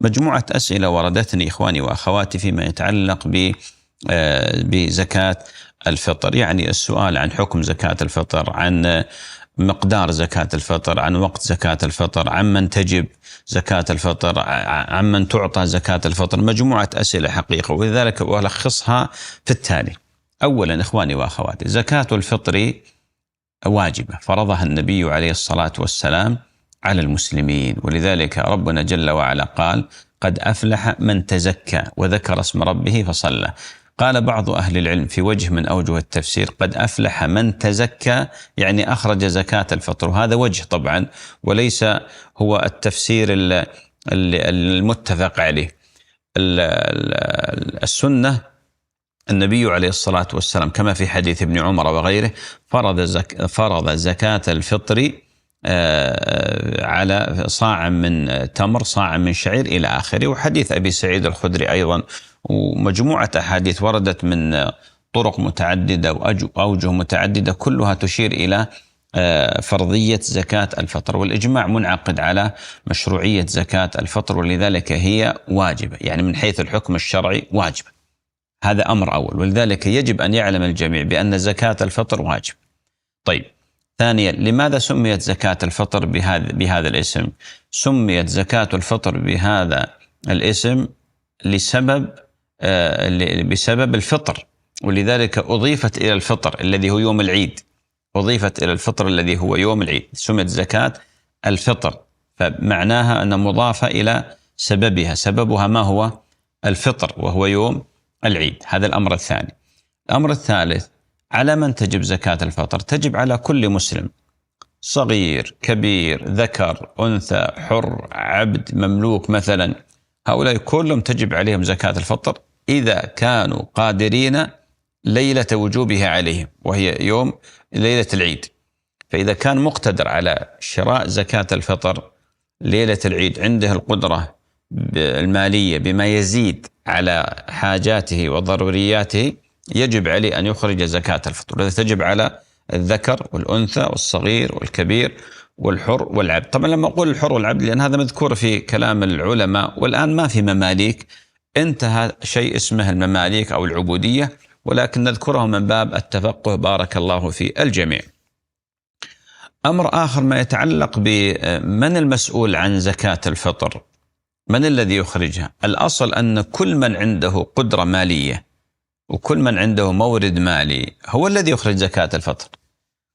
مجموعة أسئلة وردتني إخواني وأخواتي فيما يتعلق بزكاة الفطر. يعني السؤال عن حكم زكاة الفطر، عن مقدار زكاة الفطر، عن وقت زكاة الفطر، عن من تجب زكاة الفطر، عن من تعطى زكاة الفطر. مجموعة أسئلة حقيقة، ولذلك ألخصها في التالي. أولا إخواني وأخواتي، زكاة الفطر واجبة فرضها النبي عليه الصلاة والسلام على المسلمين، ولذلك ربنا جل وعلا قال: قد أفلح من تزكى وذكر اسم ربه فصلى. قال بعض أهل العلم في وجه من أوجه التفسير: قد أفلح من تزكى، يعني أخرج زكاة الفطر. وهذا وجه طبعا، وليس هو التفسير المتفق عليه. السنة النبي عليه الصلاة والسلام كما في حديث ابن عمر وغيره فرض زكاة الفطر على صاع من تمر، صاع من شعير، إلى آخره. وحديث أبي سعيد الخدري أيضا، ومجموعة أحاديث وردت من طرق متعددة وأوجه متعددة، كلها تشير إلى فرضية زكاة الفطر، والإجماع منعقد على مشروعية زكاة الفطر، ولذلك هي واجبة، يعني من حيث الحكم الشرعي واجبة. هذا أمر أول، ولذلك يجب أن يعلم الجميع بأن زكاة الفطر واجب. طيب، ثانيا، لماذا سميت زكاة الفطر بهذا الاسم؟ سميت زكاة الفطر بهذا الاسم بسبب الفطر، ولذلك أضيفت إلى الفطر الذي هو يوم العيد، أضيفت إلى الفطر الذي هو يوم العيد، سميت زكاة الفطر، فمعناها أن مضافة إلى سببها. سببها ما هو؟ الفطر، وهو يوم العيد. هذا الأمر الثاني. الأمر الثالث: على من تجب زكاة الفطر؟ تجب على كل مسلم، صغير كبير، ذكر أنثى، حر عبد مملوك مثلا، هؤلاء كلهم تجب عليهم زكاة الفطر إذا كانوا قادرين ليلة وجوبها عليهم، وهي يوم ليلة العيد. فإذا كان مقتدر على شراء زكاة الفطر ليلة العيد، عنده القدرة المالية بما يزيد على حاجاته وضرورياته، يجب عليه أن يخرج زكاة الفطر. وإذا تجب على الذكر والأنثى والصغير والكبير والحر والعبد. طبعا لما أقول الحر والعبد لأن هذا مذكور في كلام العلماء، والآن ما في مماليك، انتهى شيء اسمه المماليك أو العبودية، ولكن نذكره من باب التفقه، بارك الله في الجميع. أمر آخر ما يتعلق بمن المسؤول عن زكاة الفطر، من الذي يخرجها؟ الأصل أن كل من عنده قدرة مالية وكل من عنده مورد مالي هو الذي يخرج زكاة الفطر،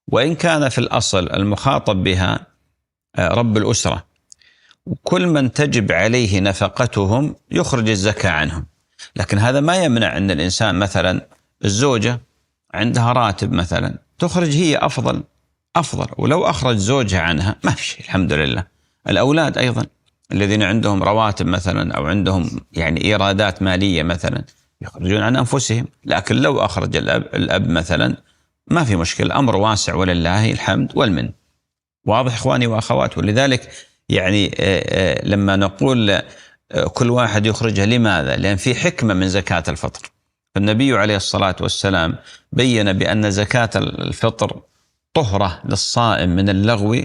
وإن كان في الأصل المخاطب بها رب الأسرة، وكل من تجب عليه نفقتهم يخرج الزكاة عنهم. لكن هذا ما يمنع أن الإنسان مثلا الزوجة عندها راتب مثلا تخرج هي أفضل، ولو أخرج زوجها عنها ما في شيء، الحمد لله. الأولاد أيضا الذين عندهم رواتب مثلا أو عندهم يعني إيرادات مالية مثلا يخرجون عن أنفسهم، لكن لو أخرج الأب مثلا ما في مشكلة، أمر واسع ولله الحمد والمن. واضح إخواني وأخوات؟ ولذلك يعني لما نقول كل واحد يخرجها، لماذا؟ لأن في حكمة من زكاة الفطر. فالنبي عليه الصلاة والسلام بيّن بأن زكاة الفطر طهرة للصائم من اللغو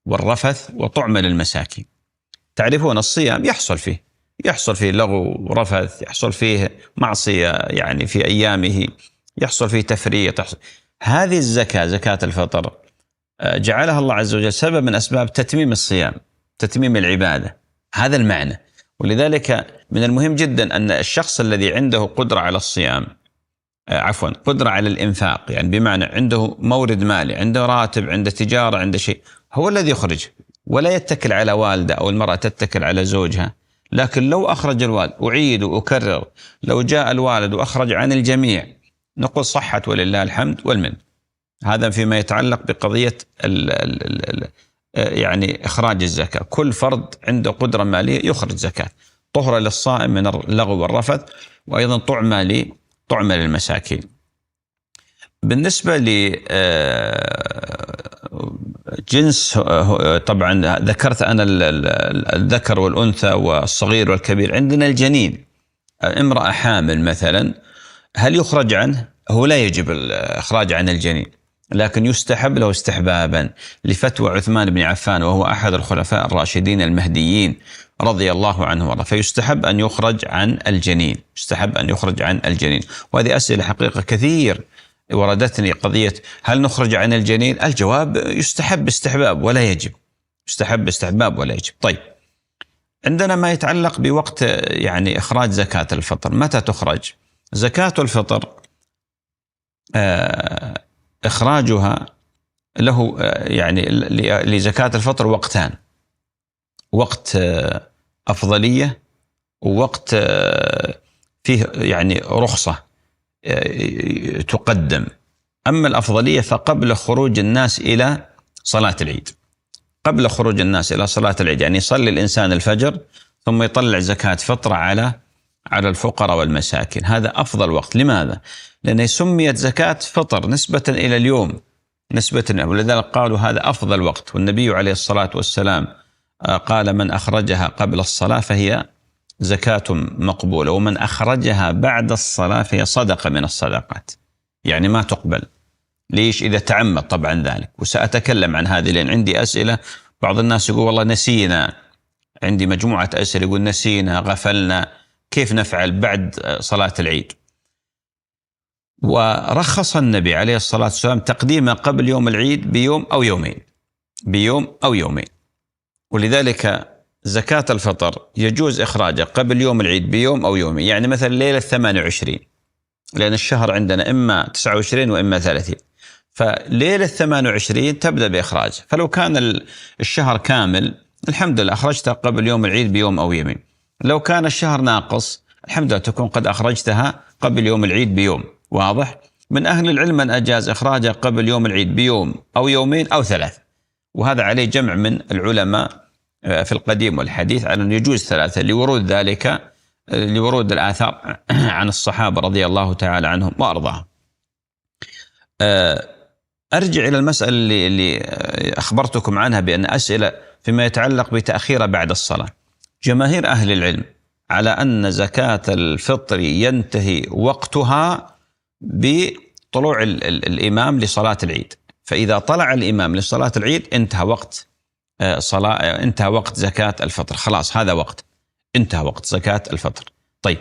والرفث وطعم للمساكين. تعرفون الصيام يحصل فيه لغو ورفث، يحصل فيه معصية يعني في أيامه، يحصل فيه تفريط. هذه الزكاة، زكاة الفطر، جعلها الله عز وجل سبب من أسباب تتميم الصيام، تتميم العبادة. هذا المعنى. ولذلك من المهم جدا أن الشخص الذي عنده قدرة على الصيام، قدرة على الإنفاق، يعني بمعنى عنده مورد مالي، عنده راتب، عنده تجارة، عنده شيء، هو الذي يخرج، ولا يتكل على والده أو المرأة تتكل على زوجها. لكن لو أخرج الوالد، أعيد وأكرر، لو جاء الوالد وأخرج عن الجميع نقول صحت ولله الحمد والمن. هذا فيما يتعلق بقضية يعني إخراج الزكاة. كل فرد عنده قدرة مالية يخرج زكاة، طهرة للصائم من اللغو والرفث، وأيضا طعم للمساكين. بالنسبة لجنس، طبعا ذكرت أنا الذكر والأنثى والصغير والكبير. عندنا الجنين، امرأة حامل مثلا، هل يخرج عنه؟ هو لا يجب الإخراج عن الجنين، لكن يستحب له استحبابا لفتوى عثمان بن عفان، وهو أحد الخلفاء الراشدين المهديين رضي الله عنه وارضاه. فيستحب أن يخرج عن الجنين، يستحب أن يخرج عن الجنين. وهذه أسئلة حقيقة كثير وردتني، قضية هل نخرج عن الجنين؟ الجواب يستحب استحباب ولا يجب، يستحب استحباب ولا يجب. طيب، عندنا ما يتعلق بوقت يعني إخراج زكاة الفطر. متى تخرج زكاة الفطر؟ إخراجها له يعني لزكاة الفطر وقتان: وقت أفضلية، ووقت فيه يعني رخصة تقدم. أما الأفضلية فقبل خروج الناس إلى صلاة العيد، قبل خروج الناس إلى صلاة العيد، يعني يصلي الإنسان الفجر ثم يطلع زكاة فطرة على الفقراء والمساكين. هذا أفضل وقت. لماذا؟ لأنه سميت زكاة فطر نسبة إلى اليوم، ولذلك قالوا هذا أفضل وقت. والنبي عليه الصلاة والسلام قال: من أخرجها قبل الصلاة فهي زكاة مقبولة، ومن أخرجها بعد الصلاة فهي صدقة من الصدقات، يعني ما تقبل. ليش؟ إذا تعمد طبعا ذلك. وسأتكلم عن هذه لأن عندي أسئلة. بعض الناس يقول والله نسينا، عندي مجموعة أسئلة يقول نسينا، غفلنا، كيف نفعل بعد صلاة العيد؟ ورخص النبي عليه الصلاة والسلام تقديمه قبل يوم العيد بيوم أو يومين، بيوم أو يومين. ولذلك زكاة الفطر يجوز إخراجها قبل يوم العيد بيوم أو يومين. يعني مثلا ليلة 28، لأن الشهر عندنا إما 29 وإما 30، فليلة 28 تبدأ بإخراج. فلو كان الشهر كامل الحمد لله أخرجتها قبل يوم العيد بيوم أو يومين. لو كان الشهر ناقص الحمد لله تكون قد أخرجتها قبل يوم العيد بيوم. واضح؟ من أهل العلم من أجاز إخراجها قبل يوم العيد بيوم أو يومين أو 3، وهذا عليه جمع من العلماء في القديم والحديث على أن يجوز 3 لورود ذلك، لورود الآثار عن الصحابة رضي الله تعالى عنهم وأرضاهم. أرجع إلى المسألة اللي أخبرتكم عنها بأن أسئلة فيما يتعلق بتأخير بعد الصلاة. جماهير أهل العلم على أن زكاة الفطر ينتهي وقتها بطلوع الإمام لصلاة العيد. فإذا طلع الإمام لصلاة العيد انتهى وقت زكاة الفطر، خلاص هذا وقت، انتهى وقت زكاة الفطر. طيب،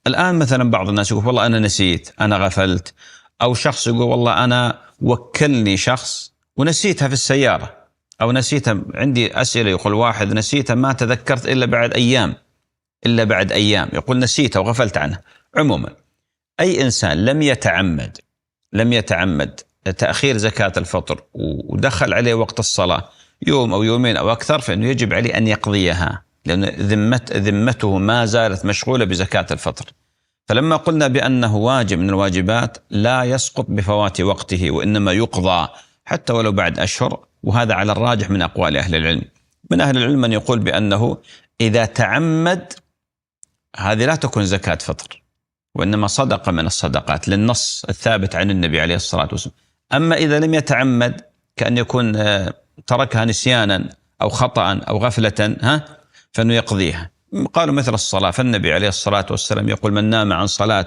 الآن مثلا بعض الناس يقول والله أنا نسيت، أنا غفلت، أو شخص يقول والله أنا وكلني شخص ونسيتها في السيارة، أو نسيتها. عندي أسئلة، يقول واحد نسيتها ما تذكرت إلا بعد أيام، يقول نسيتها وغفلت عنها. عموما أي إنسان لم يتعمد تأخير زكاة الفطر ودخل عليه وقت الصلاة يوم أو يومين أو أكثر، فإنه يجب عليه أن يقضيها، لأن ذمته ما زالت مشغولة بزكاة الفطر. فلما قلنا بأنه واجب من الواجبات لا يسقط بفوات وقته، وإنما يقضى حتى ولو بعد أشهر. وهذا على الراجح من أقوال أهل العلم. من أهل العلم من يقول بأنه إذا تعمد هذه لا تكون زكاة فطر، وإنما صدقة من الصدقات للنص الثابت عن النبي عليه الصلاة والسلام. أما إذا لم يتعمد كأن يكون تركها نسيانا أو خطأ أو غفلة فإنه يقضيها. قالوا مثل الصلاة، فالنبي عليه الصلاة والسلام يقول: من نام عن صلاة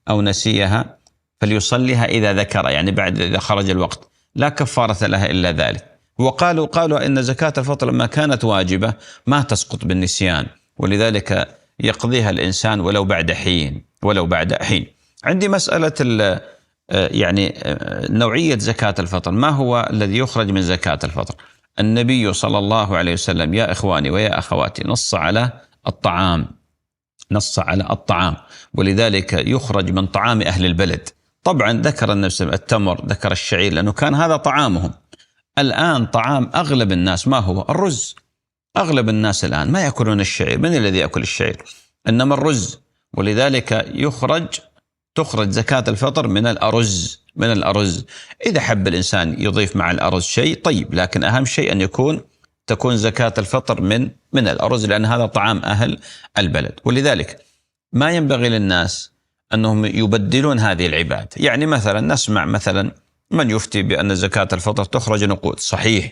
أو نسيها فليصليها إذا ذكر، يعني بعد إذا خرج الوقت، لا كفارة لها إلا ذلك. وقالوا إن زكاة الفطر لما كانت واجبة ما تسقط بالنسيان، ولذلك يقضيها الإنسان ولو بعد حين. عندي مسألة يعني نوعية زكاة الفطر. ما هو الذي يخرج من زكاة الفطر؟ النبي صلى الله عليه وسلم يا إخواني ويا أخواتي نص على الطعام، ولذلك يخرج من طعام أهل البلد. طبعا ذكر النبي التمر، ذكر الشعير، لأنه كان هذا طعامهم. الآن طعام أغلب الناس ما هو؟ الرز. أغلب الناس الآن ما يأكلون الشعير. من الذي يأكل الشعير؟ إنما الرز. ولذلك تخرج زكاة الفطر من الأرز. إذا حب الإنسان يضيف مع الأرز شيء طيب، لكن أهم شيء أن تكون زكاة الفطر من الأرز، لأن هذا طعام أهل البلد. ولذلك ما ينبغي للناس أنهم يبدلون هذه العبادة. يعني مثلا نسمع مثلا من يفتي بأن زكاة الفطر تخرج نقود. صحيح،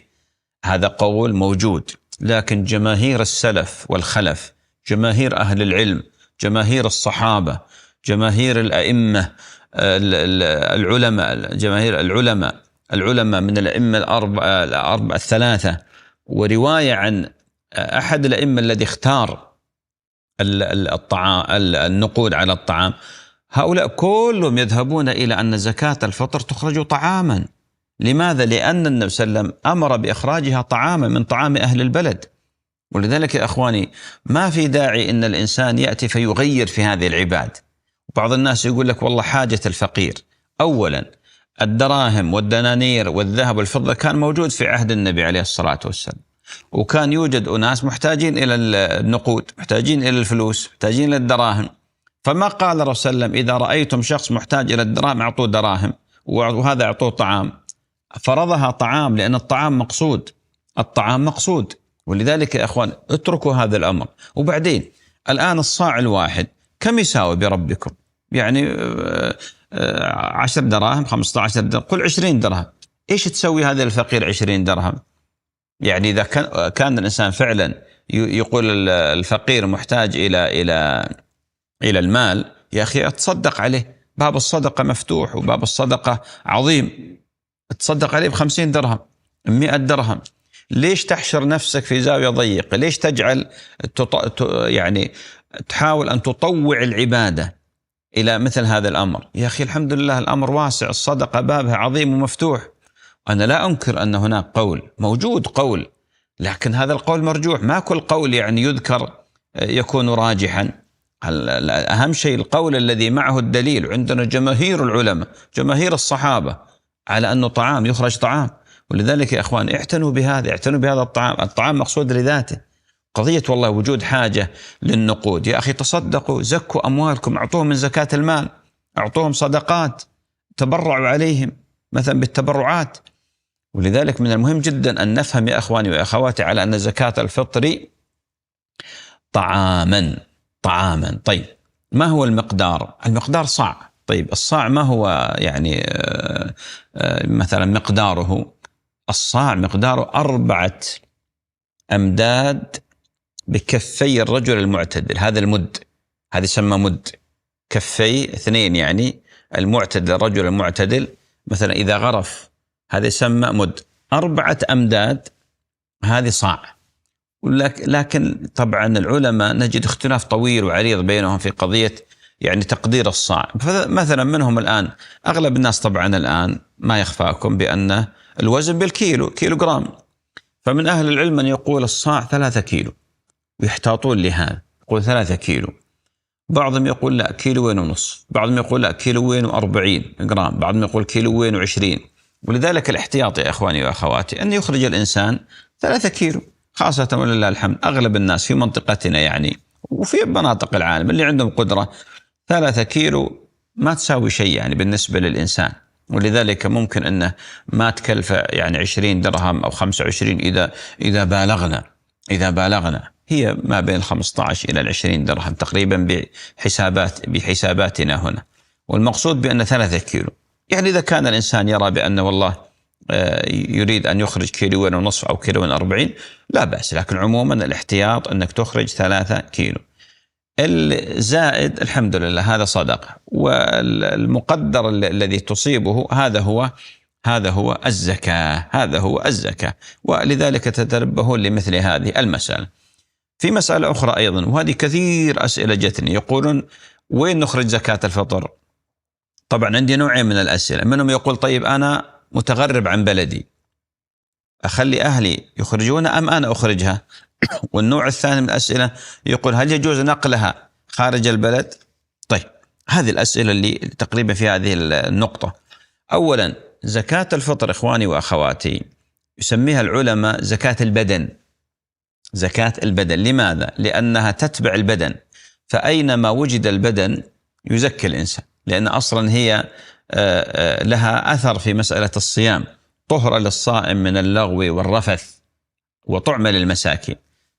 هذا قول موجود، لكن جماهير السلف والخلف، جماهير أهل العلم، جماهير الصحابة، جماهير الأئمة العلماء، جماهير العلماء من الأئمة الأربعة الثلاثة، ورواية عن أحد الأئمة الذي اختار الطعام النقود على الطعام، هؤلاء كلهم يذهبون إلى أن زكاة الفطر تخرج طعاما. لماذا؟ لأن النبي صلى الله عليه وسلم أمر بإخراجها طعاما من طعام أهل البلد. ولذلك يا أخواني ما في داعي أن الإنسان يأتي فيغير في هذه العباد. بعض الناس يقول لك والله حاجة الفقير. أولا الدراهم والدنانير والذهب والفضة كان موجود في عهد النبي عليه الصلاة والسلام، وكان يوجد أناس محتاجين إلى النقود، محتاجين إلى الفلوس، محتاجين إلى الدراهم. فما قال الرسول صلى الله عليه وسلم إذا رأيتم شخص محتاج إلى الدراهم أعطوه دراهم وهذا أعطوه طعام. فرضها طعام لأن الطعام مقصود، الطعام مقصود. ولذلك يا أخوان اتركوا هذا الأمر. وبعدين الآن الصاع الواحد كم يساوي بربكم؟ يعني 10 دراهم، 15 درهم، قل 20 درهم. إيش تسوي هذا الفقير 20 درهم؟ يعني إذا كان الإنسان فعلا يقول الفقير محتاج إلى المال، يا أخي اتصدق عليه، باب الصدقة مفتوح وباب الصدقة عظيم. تصدق عليه ب50 درهم، 100 درهم. ليش تحشر نفسك في زاوية ضيقة؟ ليش تجعل يعني تحاول أن تطوع العبادة إلى مثل هذا الأمر؟ يا أخي الحمد لله الأمر واسع، الصدقة بابها عظيم ومفتوح. أنا لا أنكر أن هناك قول موجود، قول، لكن هذا القول مرجوح. ما كل قول يعني يذكر يكون راجحا. أهم شيء القول الذي معه الدليل. عندنا جماهير العلماء، جماهير الصحابة على أنه طعام يخرج طعام. ولذلك يا أخوان اعتنوا بهذا، اعتنوا بهذا الطعام. الطعام مقصود لذاته. قضية والله وجود حاجة للنقود، يا أخي تصدقوا، زكوا أموالكم، أعطوهم من زكاة المال، أعطوهم صدقات، تبرعوا عليهم مثلا بالتبرعات. ولذلك من المهم جدا أن نفهم يا أخواني وأخواتي على أن زكاة الفطر طعاما. طيب ما هو المقدار؟ المقدار صاع. طيب الصاع ما هو يعني مثلا مقداره؟ الصاع مقداره 4 أمداد بكفي الرجل المعتدل. هذا المد، هذا يسمى مد. كفي 2 يعني المعتدل، الرجل المعتدل مثلا إذا غرف هذا يسمى مد. 4 أمداد هذه صاع. لكن طبعا العلماء نجد اختلاف طويل وعريض بينهم في قضية يعني تقدير الصاع. مثلا منهم الآن أغلب الناس طبعا الآن ما يخفاكم بأن الوزن بالكيلو، كيلوغرام. فمن أهل العلم من يقول الصاع 3 كيلو ويحتاطون لهذا، يقول 3 كيلو. بعضهم يقول لا 1.5 كيلو، بعضهم يقول لا 1.40 جرام، بعضهم يقول 1.20 كيلو. ولذلك الاحتياط يا أخواني وأخواتي أن يخرج الإنسان 3 كيلو، خاصة ولله الحمد أغلب الناس في منطقتنا يعني وفي مناطق العالم اللي عندهم قدرة 3 كيلو ما تساوي شيء يعني بالنسبة للإنسان. ولذلك ممكن أنه ما تكلف يعني 20 درهم أو 25 إذا بالغنا هي ما بين 15 إلى 20 درهم تقريبا بحساباتنا هنا. والمقصود بأن 3 كيلو يعني إذا كان الإنسان يرى بأن والله يريد أن يخرج 1.5 كيلو أو 1.40 كيلو لا بأس، لكن عموما الاحتياط أنك تخرج 3 كيلو. الزائد الحمد لله هذا صدقة، والمقدر الذي تصيبه هذا هو الزكاة. ولذلك تتنبهون لمثل هذه المسألة. في مسألة أخرى أيضا، وهذه كثير أسئلة جتني، يقولون وين نخرج زكاة الفطر؟ طبعا عندي نوعين من الأسئلة. منهم يقول طيب أنا متغرب عن بلدي، أخلي أهلي يخرجون أم أنا أخرجها؟ والنوع الثاني من الأسئلة يقول هل يجوز نقلها خارج البلد؟ طيب هذه الأسئلة اللي تقريبا في هذه النقطة. أولا زكاة الفطر إخواني وأخواتي يسميها العلماء زكاة البدن. زكاة البدن. لماذا؟ لأنها تتبع البدن، فأينما وجد البدن يزكي الإنسان، لأن أصلا هي لها أثر في مسألة الصيام، طهر للصائم من اللغو والرفث وطعم للمساكين،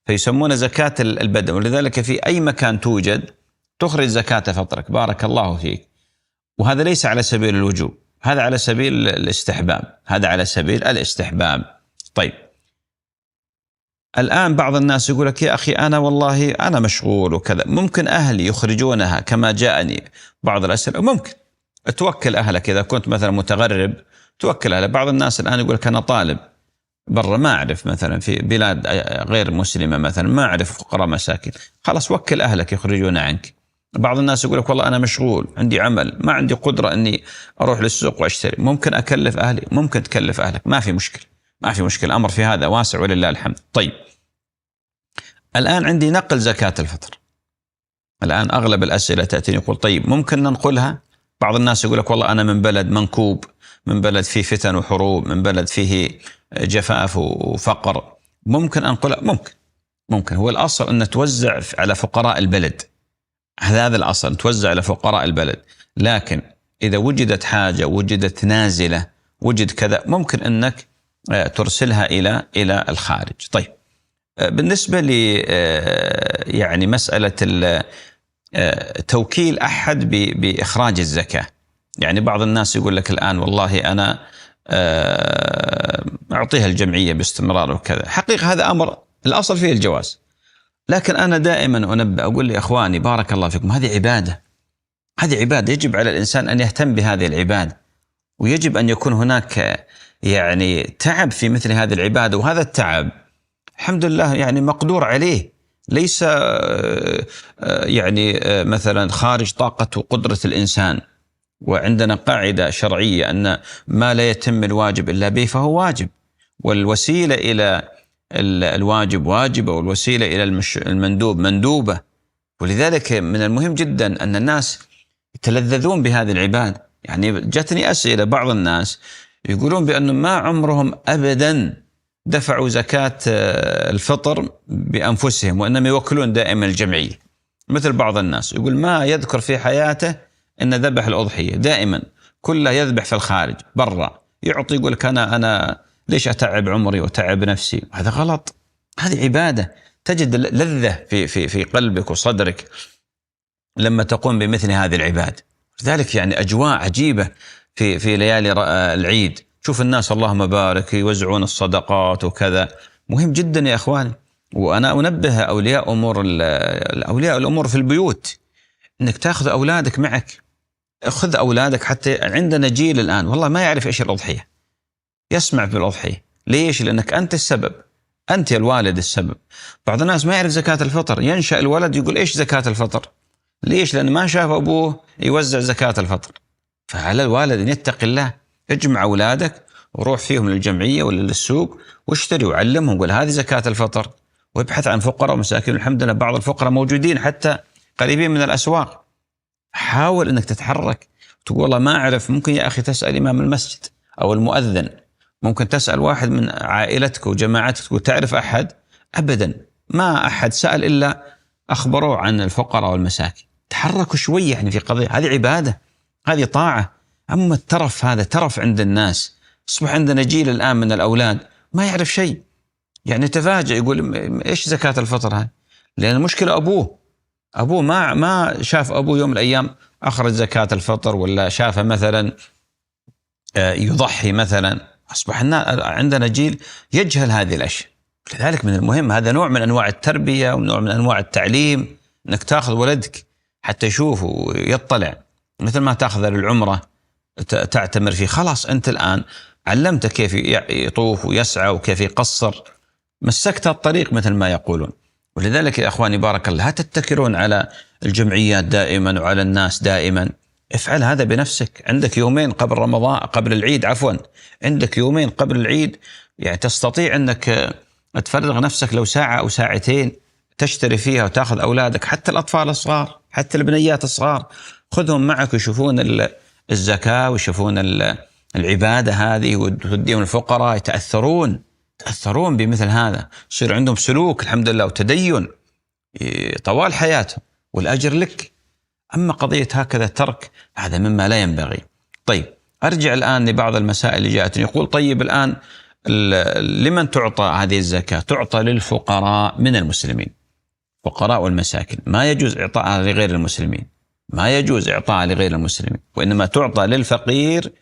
فيسمون زكاة البدن. ولذلك في أي مكان توجد تخرج زكاة فطرك. بارك الله فيك. وهذا ليس على سبيل الوجوب، هذا على سبيل الاستحباب. طيب الآن بعض الناس يقول لك يا أخي أنا والله أنا مشغول وكذا، ممكن أهلي يخرجونها كما جاءني بعض الأسئلة. ممكن توكل أهلك إذا كنت مثلا متغرب، توكل أهلك. بعض الناس الآن يقول لك أنا طالب برا ما أعرف، مثلا في بلاد غير مسلمة مثلا ما أعرف فقراء مساكين، خلاص وكل أهلك يخرجون عنك. بعض الناس يقول لك والله أنا مشغول، عندي عمل، ما عندي قدرة أني أروح للسوق وأشتري. ممكن أكلف أهلي، ممكن تكلف أهلك، ما في مشكلة، ما في مشكلة، الأمر في هذا واسع ولله الحمد. طيب الآن عندي نقل زكاة الفطر. الآن أغلب الأسئلة تأتيني يقول طيب ممكن ننقلها؟ بعض الناس يقول لك والله أنا من بلد منكوب، من بلد فيه فتن وحروب، من بلد فيه جفاف وفقر، ممكن أنقلها؟ ممكن. هو الأصل أن توزع على فقراء البلد، هذا الأصل، توزع على فقراء البلد. لكن إذا وجدت حاجة، وجدت نازلة، وجد كذا، ممكن أنك ترسلها إلى الخارج. طيب بالنسبة لي يعني مسألة توكيل أحد بإخراج الزكاة، يعني بعض الناس يقول لك الآن والله أنا أعطيها الجمعية باستمرار وكذا. حقيقة هذا أمر الأصل فيه الجواز، لكن أنا دائما أنبه أقول لإخواني بارك الله فيكم، هذه عبادة، هذه عبادة، يجب على الإنسان أن يهتم بهذه العبادة، ويجب أن يكون هناك يعني تعب في مثل هذه العبادة، وهذا التعب الحمد لله يعني مقدور عليه، ليس يعني مثلا خارج طاقة وقدرة الإنسان. وعندنا قاعدة شرعية أن ما لا يتم الواجب إلا به فهو واجب، والوسيلة إلى الواجب واجبة، والوسيلة إلى المندوب مندوبة. ولذلك من المهم جدا أن الناس يتلذذون بهذه العبادة. يعني جاتني أسئلة بعض الناس يقولون بأنه ما عمرهم أبدا دفعوا زكاة الفطر بأنفسهم، وإنما يوكلون دائما الجمعية. مثل بعض الناس يقول ما يذكر في حياته إن ذبح الأضحية، دائما كله يذبح في الخارج برا، يعطي، يقول لك أنا ليش أتعب عمري وتعب نفسي؟ هذا غلط، هذه عبادة، تجد لذة في قلبك وصدرك لما تقوم بمثل هذه العبادة. لذلك يعني أجواء عجيبة في ليالي العيد، شوف الناس اللهم بارك يوزعون الصدقات وكذا، مهم جدا يا أخواني. وأنا أنبه أولياء الأمور في البيوت أنك تأخذ أولادك معك، خذ أولادك. حتى عندنا جيل الآن والله ما يعرف إيش الأضحية، يسمع بالأضحية، ليش؟ لأنك أنت السبب، أنت الوالد السبب. بعض الناس ما يعرف زكاة الفطر، ينشأ الولد يقول إيش زكاة الفطر؟ ليش؟ لأنه ما شاف أبوه يوزع زكاة الفطر. فعلى الوالد أن يتقي الله، اجمع أولادك وروح فيهم للجمعية ولا للسوق واشتري وعلمهم، قل هذه زكاة الفطر، وابحث عن فقراء ومساكين. الحمد لله بعض الفقراء موجودين حتى قريبين من الأسواق. حاول أنك تتحرك، تقول والله ما أعرف، ممكن يا أخي تسأل إمام المسجد أو المؤذن، ممكن تسأل واحد من عائلتك وجماعتك وتعرف أحد. أبدا ما أحد سأل إلا أخبروه عن الفقراء والمساكين. تحركوا شوي يعني في قضية، هذه عبادة، هذه طاعة. أما الترف هذا ترف عند الناس. أصبح عندنا جيل الآن من الأولاد ما يعرف شيء، يعني تفاجئ يقول إيش زكاة الفطر هاي؟ لأن المشكلة أبوه ما شاف أبوه يوم من الأيام أخرج زكاة الفطر، ولا شافه مثلا يضحي مثلا. أصبح عندنا جيل يجهل هذه الأشياء. لذلك من المهم، هذا نوع من أنواع التربية ونوع من أنواع التعليم، أنك تأخذ ولدك حتى يشوف ويطلع، مثل ما تأخذ للعمرة تعتمر فيه. خلاص أنت الآن علمته كيف يطوف ويسعى وكيف يقصر، مسكت الطريق مثل ما يقولون. ولذلك يا أخواني بارك الله، لا تتكلون على الجمعيات دائما وعلى الناس دائما، افعل هذا بنفسك. عندك يومين قبل رمضان، قبل العيد عفوا، عندك يومين قبل العيد، يعني تستطيع أنك تفرغ نفسك لو ساعة أو ساعتين تشتري فيها وتأخذ أولادك، حتى الأطفال الصغار، حتى البنيات الصغار، خذهم معك ويشوفون الزكاة ويشوفون العبادة هذه، وتديهم الفقراء، يتأثرون بمثل هذا، يصير عندهم سلوك الحمد لله وتدين طوال حياتهم، والأجر لك. أما قضية هكذا ترك، هذا مما لا ينبغي. طيب أرجع الآن لبعض المسائل اللي جاءتني. يقول طيب الآن لمن تعطى هذه الزكاة؟ تعطى للفقراء من المسلمين، فقراء والمساكين، ما يجوز إعطاءها لغير المسلمين، ما يجوز إعطاءها لغير المسلمين، وإنما تعطى للفقير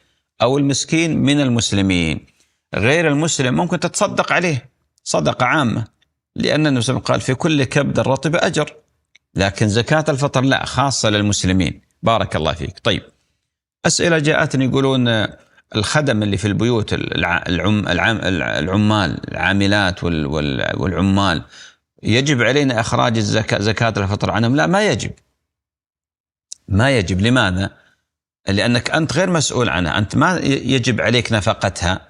أو المسكين من المسلمين. غير المسلم ممكن تتصدق عليه صدقة عامة، لأن النبي صلى الله عليه وسلم قال في كل كبد رطب أجر، لكن زكاة الفطر لا، خاصة للمسلمين. بارك الله فيك. طيب أسئلة جاءتني يقولون الخدم اللي في البيوت، العمال، العاملات والعمال، يجب علينا إخراج زكاة الفطر عنهم؟ لا، ما يجب. لماذا؟ لأنك أنت غير مسؤول عنها، أنت ما يجب عليك نفقتها.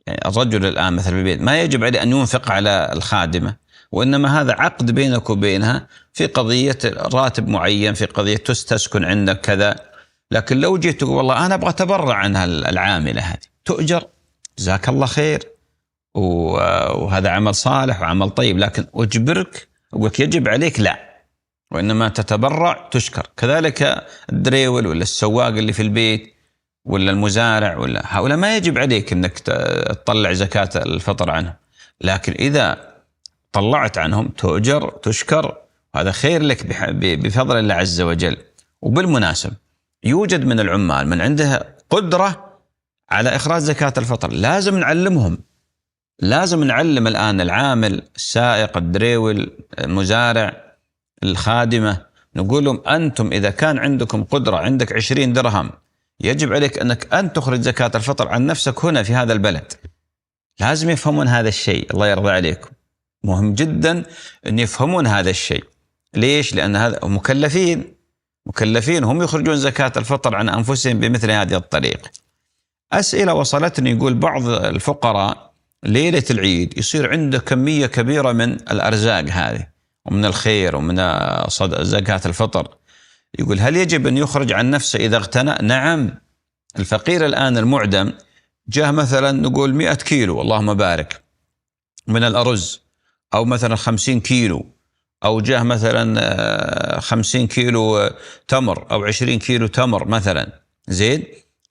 يعني الرجل الآن مثلا في البيت ما يجب عليه أن ينفق على الخادمة، وإنما هذا عقد بينك وبينها في قضية راتب معين، في قضية تسكن عندك كذا. لكن لو جيت تقول والله أنا أبغى أتبرع عنها العاملة هذه، تؤجر، جزاك الله خير، وهذا عمل صالح وعمل طيب، لكن أجبرك أقولك يجب عليك؟ لا، وإنما تتبرع تشكر. كذلك الدريول ولا السواق اللي في البيت ولا المزارع ولا هؤلاء ما يجب عليك أنك تطلع زكاة الفطر عنهم، لكن إذا طلعت عنهم تؤجر تشكر، وهذا خير لك بفضل الله عز وجل. وبالمناسبة يوجد من العمال من عنده قدرة على إخراج زكاة الفطر، لازم نعلمهم، لازم نعلم الآن العامل، السائق، الدريول، المزارع، الخادمة، نقول لهم أنتم إذا كان عندكم قدرة، عندك 20 درهم، يجب عليك أنك أن تخرج زكاة الفطر عن نفسك هنا في هذا البلد. لازم يفهمون هذا الشيء، الله يرضى عليكم، مهم جدا أن يفهمون هذا الشيء. ليش؟ لأن هذا مكلفين هم يخرجون زكاة الفطر عن أنفسهم بمثل هذه الطريقة. أسئلة وصلتني، يقول بعض الفقراء ليلة العيد يصير عنده كمية كبيرة من الأرزاق هذه ومن الخير ومن زكاة الفطر، يقول هل يجب أن يخرج عن نفسه إذا اغتنى؟ نعم. الفقير الآن المعدم جاه مثلا نقول 100 كيلو اللهم بارك من الأرز، أو مثلا 50 كيلو، أو جاه مثلا 50 كيلو تمر، أو 20 كيلو تمر مثلا، زين،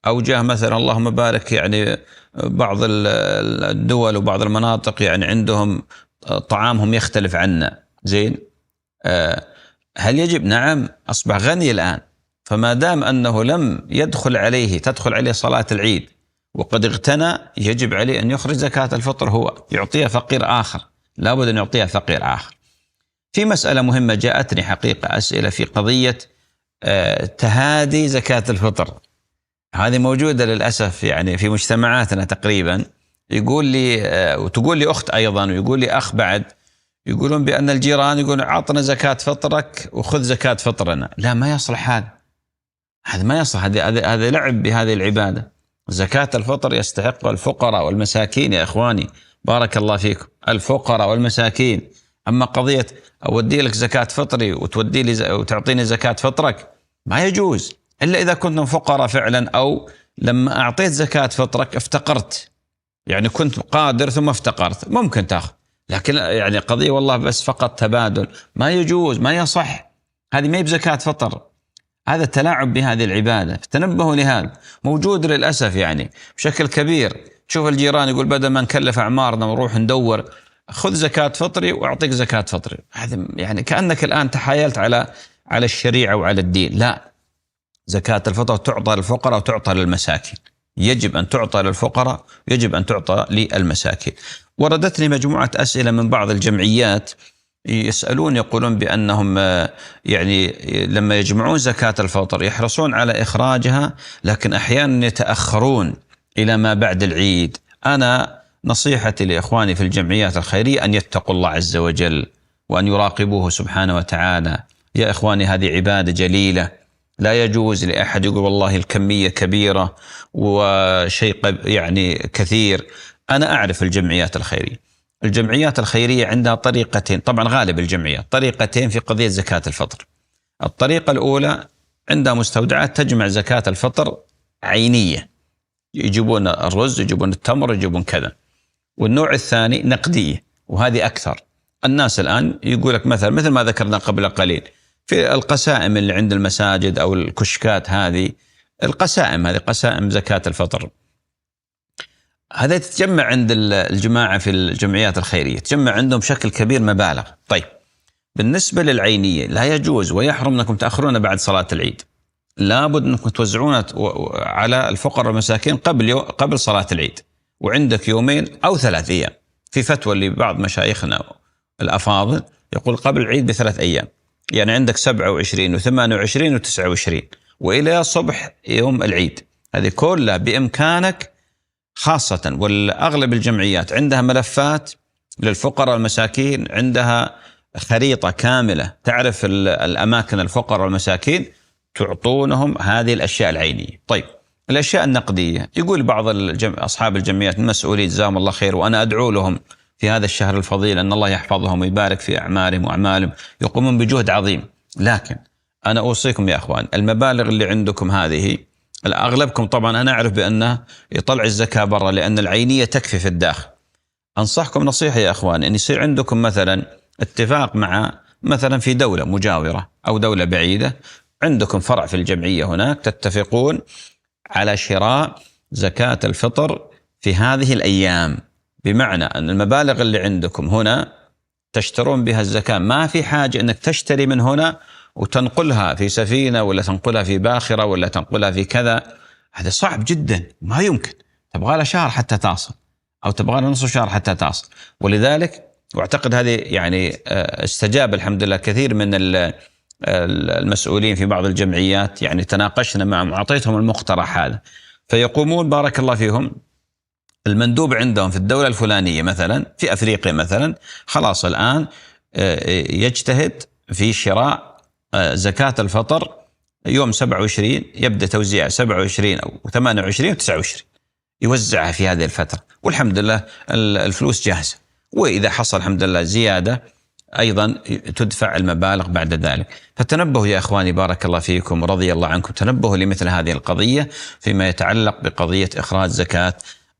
أو جاه مثلا اللهم بارك يعني بعض الدول وبعض المناطق يعني عندهم طعامهم يختلف عنا، زين، هل يجب؟ نعم، أصبح غني الآن، فما دام أنه لم تدخل عليه صلاة العيد وقد اغتنى، يجب عليه أن يخرج زكاة الفطر، هو يعطيها فقير آخر، لابد أن يعطيها فقير آخر. في مسألة مهمة جاءتني حقيقة، أسئلة في قضية تهادي زكاة الفطر، هذه موجودة للأسف يعني في مجتمعاتنا تقريبا. يقول لي وتقول لي أخت أيضا، ويقول لي أخ بعد، يقولون بأن الجيران يقولون عطنا زكاة فطرك وخذ زكاة فطرنا. لا، ما يصلح هذا ما يصلح، هذا لعب بهذه العبادة. زكاة الفطر يستحق الفقراء والمساكين يا إخواني، بارك الله فيكم، الفقراء والمساكين. أما قضية أودي لك زكاة فطري وتعطيني زكاة فطرك، ما يجوز إلا إذا كنتم فقراء فعلا، أو لما أعطيت زكاة فطرك افتقرت، يعني كنت قادر ثم افتقرت، ممكن تأخذ، لكن يعني قضية والله بس فقط تبادل، ما يجوز، ما يصح، هذه ما هي بزكاة فطر، هذا تلاعب بهذه العبادة. فتنبهوا لهذا، موجود للأسف يعني بشكل كبير. شوف الجيران يقول بدل ما نكلف أعمارنا ونروح ندور، خذ زكاة فطري وأعطيك زكاة فطري. هذا يعني كأنك الآن تحايلت على الشريعة وعلى الدين. لا، زكاة الفطر تعطى للفقراء وتعطى للمساكين، يجب أن تعطى للفقراء، يجب أن تعطى للمساكين. وردتني مجموعة أسئلة من بعض الجمعيات يسألون، يقولون بأنهم يعني لما يجمعون زكاة الفطر يحرصون على إخراجها، لكن أحيانا يتأخرون إلى ما بعد العيد. أنا نصيحتي لإخواني في الجمعيات الخيرية أن يتقوا الله عز وجل وأن يراقبوه سبحانه وتعالى. يا إخواني، هذه عبادة جليلة، لا يجوز لأحد يقول والله الكمية كبيرة وشيء يعني كثير. أنا أعرف الجمعيات الخيرية عندها طريقتين، طبعا غالب الجمعيات طريقتين في قضية زكاة الفطر. الطريقة الأولى عندها مستودعات تجمع زكاة الفطر عينية، يجيبون الرز، يجيبون التمر، يجيبون كذا. والنوع الثاني نقدية، وهذه أكثر الناس الآن يقول لك مثل ما ذكرنا قبل قليل في القسائم اللي عند المساجد أو الكشكات، هذه القسائم، هذه قسائم زكاة الفطر، هذا تتجمع عند الجماعة في الجمعيات الخيرية، تجمع عندهم بشكل كبير مبالغ. طيب، بالنسبة للعينية لا يجوز ويحرم أنكم تأخرون بعد صلاة العيد، لابد أنكم توزعون على الفقراء والمساكين قبل صلاة العيد، وعندك 2 أو 3 أيام. في فتوى لبعض مشايخنا الأفاضل يقول قبل العيد ب3 أيام، يعني عندك 27 و28 و29 وإلى صبح يوم العيد، هذه كلها بإمكانك خاصة، والأغلب الجمعيات عندها ملفات للفقراء والمساكين، عندها خريطة كاملة تعرف الأماكن الفقراء والمساكين، تعطونهم هذه الأشياء العينية. طيب الأشياء النقدية، يقول بعض أصحاب الجمعيات المسؤولين جزاهم الله خير، وأنا أدعو لهم في هذا الشهر الفضيل أن الله يحفظهم ويبارك في أعمارهم وأعمالهم، يقومون بجهد عظيم. لكن أنا أوصيكم يا أخوان، المبالغ اللي عندكم هذه، أغلبكم طبعا أنا أعرف بأنه يطلع الزكاة برا لأن العينية تكفي في الداخل. أنصحكم نصيحة يا أخوان، أن يصير عندكم مثلا اتفاق مع مثلا في دولة مجاورة أو دولة بعيدة، عندكم فرع في الجمعية هناك، تتفقون على شراء زكاة الفطر في هذه الأيام، بمعنى أن المبالغ اللي عندكم هنا تشترون بها الزكاة، ما في حاجة أنك تشتري من هنا وتنقلها في سفينة ولا تنقلها في باخرة ولا تنقلها في كذا، هذا صعب جدا، ما يمكن، تبغى لها شهر حتى تصل أو تبغى لها نصف شهر حتى تصل. ولذلك واعتقد هذه يعني استجاب الحمد لله كثير من المسؤولين في بعض الجمعيات، يعني تناقشنا معهم وأعطيتهم المقترح هذا، فيقومون بارك الله فيهم، المندوب عندهم في الدولة الفلانية مثلا في أفريقيا مثلا، خلاص الآن يجتهد في شراء زكاة الفطر يوم 27، يبدأ توزيع 27 أو 28 و29، يوزعها في هذه الفترة، والحمد لله الفلوس جاهزة، وإذا حصل الحمد لله زيادة أيضا تدفع المبالغ بعد ذلك. فتنبهوا يا أخواني بارك الله فيكم رضي الله عنكم، تنبهوا لمثل هذه القضية فيما يتعلق بقضية إخراج زكاة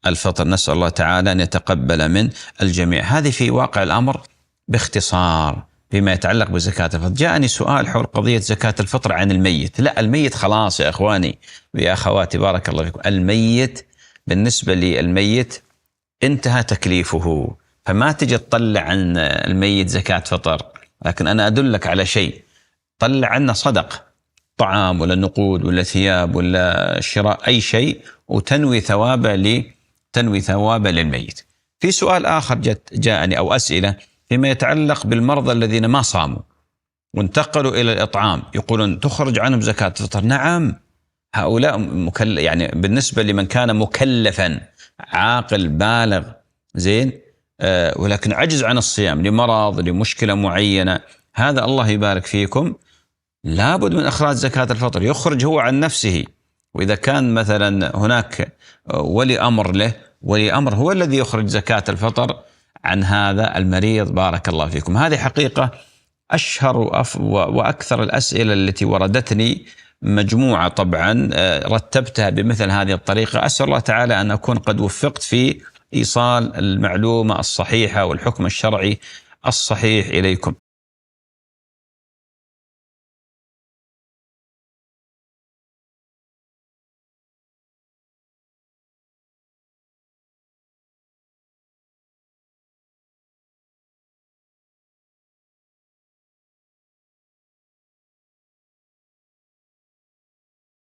الفطر. نسأل الله تعالى أن يتقبل من الجميع. هذه في واقع الأمر باختصار فيما يتعلق بزكاة الفطر. جاءني سؤال حول قضية زكاة الفطر عن الميت. لا، الميت خلاص يا أخواني ويا أخواتي بارك الله فيكم، الميت بالنسبة للميت انتهى تكليفه، فما تجي تطلع عن الميت زكاة فطر. لكن أنا أدلك على شيء، طلع عنا صدق، طعام ولا نقود ولا ثياب ولا شراء أي شيء، وتنوي ثوابه للميت. في سؤال آخر جاءني أو أسئلة فيما يتعلق بالمرضى الذين ما صاموا وانتقلوا إلى الإطعام، يقولون تخرج عنهم زكاة الفطر. نعم، هؤلاء يعني بالنسبة لمن كان مكلفا عاقل بالغ زين ولكن عجز عن الصيام لمرض لمشكلة معينة، هذا الله يبارك فيكم لابد من إخراج زكاة الفطر، يخرج هو عن نفسه. وإذا كان مثلا هناك ولي أمر له، ولي أمر هو الذي يخرج زكاة الفطر عن هذا المريض بارك الله فيكم. هذه حقيقة أشهر وأكثر الأسئلة التي وردتني، مجموعة طبعا رتبتها بمثل هذه الطريقة. أسأل الله تعالى أن أكون قد وفقت في إيصال المعلومة الصحيحة والحكم الشرعي الصحيح إليكم.